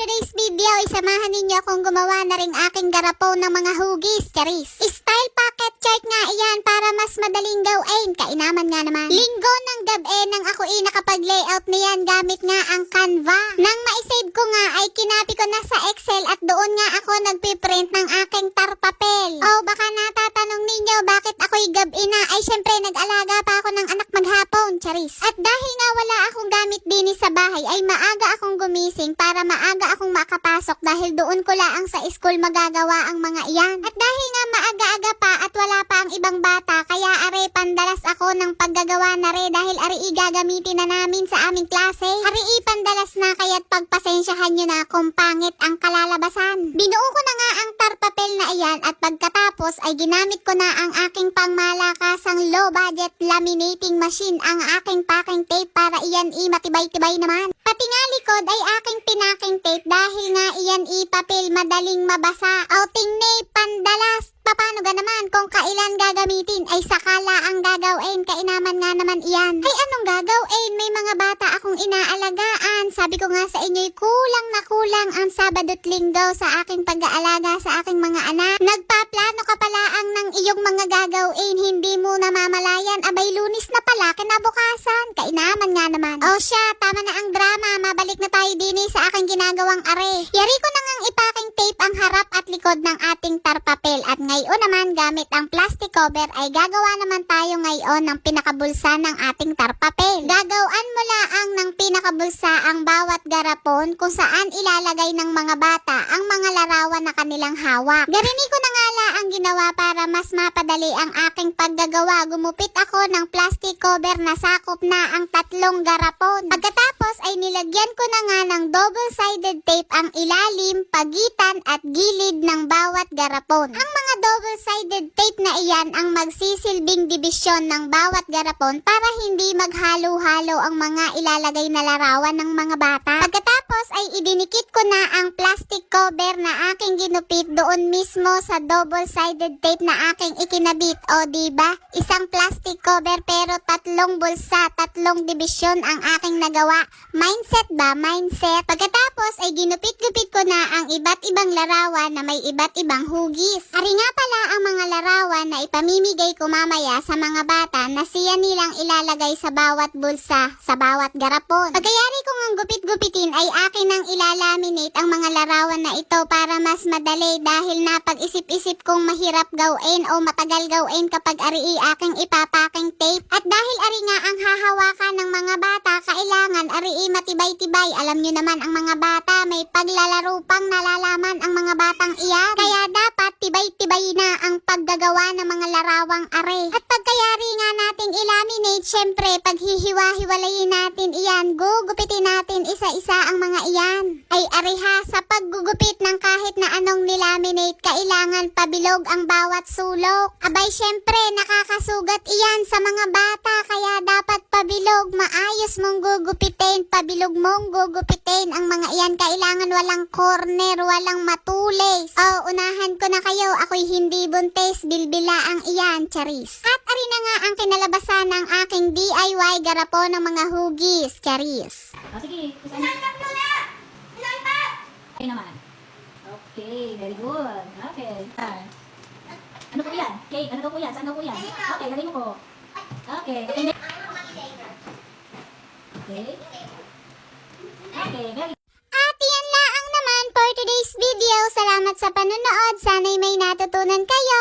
today's video ay samahan ninyo akong gumawa na ring aking garapon ng mga hugis, charis. Style pocket chart nga iyan para mas madaling gawin. Kainaman nga naman. Linggo ng gabi nang ako nakapag-layout niyan gamit nga ang Canva. Nang ma-save ko nga ay kinapi ko na sa Excel at doon nga ako nagpiprint ng aking tar papel. O baka natatanong ninyo bakit ako'y gabi na ay syempre nag-alaga pa ako ng anak maghapon, charis. At dahil nga wala akong gamit din sa bahay ay maaga akong gumising para maaga akong makapasok dahil doon ko laang sa school magagawa ang mga iyan. At dahil nga maaga-aga pa at wala pa ang ibang bata kaya are pandalas ako ng paggagawa na re dahil are gagamitin na namin sa aming klase. Are pandalas na kaya't pagpasensyahan nyo na kung pangit ang kalalabasan. Binuo ko na nga ang tar papel na iyan at pagkatapos ay ginamit ko na ang aking pangmalakasang low budget laminating machine ang aking packing tape para iyan matibay-tibay naman. Pati nga likod ay aking pinaking tape dahil nga iyan papel madaling mabasa. Outing na pandalas. Paano ga naman kung kailan gagamitin ay sakala ang gagawin. Kainaman nga naman iyan. Ay anong gagawin? May mga bata akong inaalagaan. Sabi ko nga sa inyo'y kulang na kulang ang Sabado at Linggo sa aking pag-aalaga sa aking mga anak. Nagpaplano ka pala ang ng iyong mga gagawin. Hindi mo namamalayan. Abay Lunes na pala kinabukasan. Kainaman nga naman. O siya, tama na ang drama. Mabalik na tayo din sa aking ginagawang are. Yari ko na ngang ipaking tape ang harap at likod ng ating tar papel at ngayon naman gamit ang plastic cover ay gagawa naman tayo ngayon ng pinakabulsa ng ating tar papel. Gagawin mo laang ng pinakabulsa ang bawat garapon kung saan ilalagay ng mga bata ang mga larawan na kanilang hawak. Garini ko na nga ang ginawa para mas mapadali ang aking paggagawa. Gumupit ako ng plastic cover na sakop na ang 3 garapon. Pagkatapos ay nilagyan ko na nga ng double-sided tape ang ilalim, pagitan at gilid ng bawat garapon. Ang mga double-sided tape na iyan ang magsisilbing dibisyon ng bawat garapon para hindi maghalo-halo ang mga ilalagay na larawan ng mga bata. Pagkatapos ay idinikit ko na ang plastic cover na aking ginupit doon mismo sa double-sided tape na aking ikinabit. O diba? Isang plastic cover pero 3 bulsa, 3 dibisyon ang aking nagawa. Mindset ba? Mindset. Pagkatapos ay ginupit-gupit ko na ang iba't ibang larawan na may iba't ibang hugis. Ari nga pala ang mga larawan na ipamimigay ko mamaya sa mga bata na siya nilang ilalagay sa bawat bulsa, sa bawat garapon. Pagkayari ko ngang gupit-gupitin ay akin nang ilalaminate ang mga larawan na ito para mas madali dahil napag-isip-isip kong mahirap gawin o matagal gawin kapag ari aking ipapaking tape. At dahil ari nga ang hahawakan ng mga bata, kailangan ari matibay-tibay. Alam nyo naman ang mga bata, may paglalaro pang nalalaman ang mga batang iyan. Kaya dapat tibay-tibay na ang paggagawa ng mga larawang are. At pagkayari nga nating ilaminate, syempre paghihiwa-hiwalayin natin iyan, gugupitin natin isa-isa ang mga iyan. Ay ariha, sa paggugupit ng kahit na anong nilaminate, kailangan pabilog ang bawat sulok. Abay syempre nakakasugat iyan sa mga bata, kaya dapat pabilog, maayos mong gugupitin, pabilog mong gugupitin ang mga iyan. Kailangan walang corner, walang matulis. O unahan ko na kayo, ako'y hindi buntis, bilbila ang iyan, charis. At ari na nga ang kinalabasan ng aking DIY garapon ng mga hugis, charis. O sige, okay naman. Okay, very good. Okay. Ano po yan? Cake, ano daw po yan? Saan daw po yan? Okay, galing mo po. Okay. Okay. Okay, very good. At yan lang naman for today's video. Salamat sa panonood. Sana'y may natutunan kayo.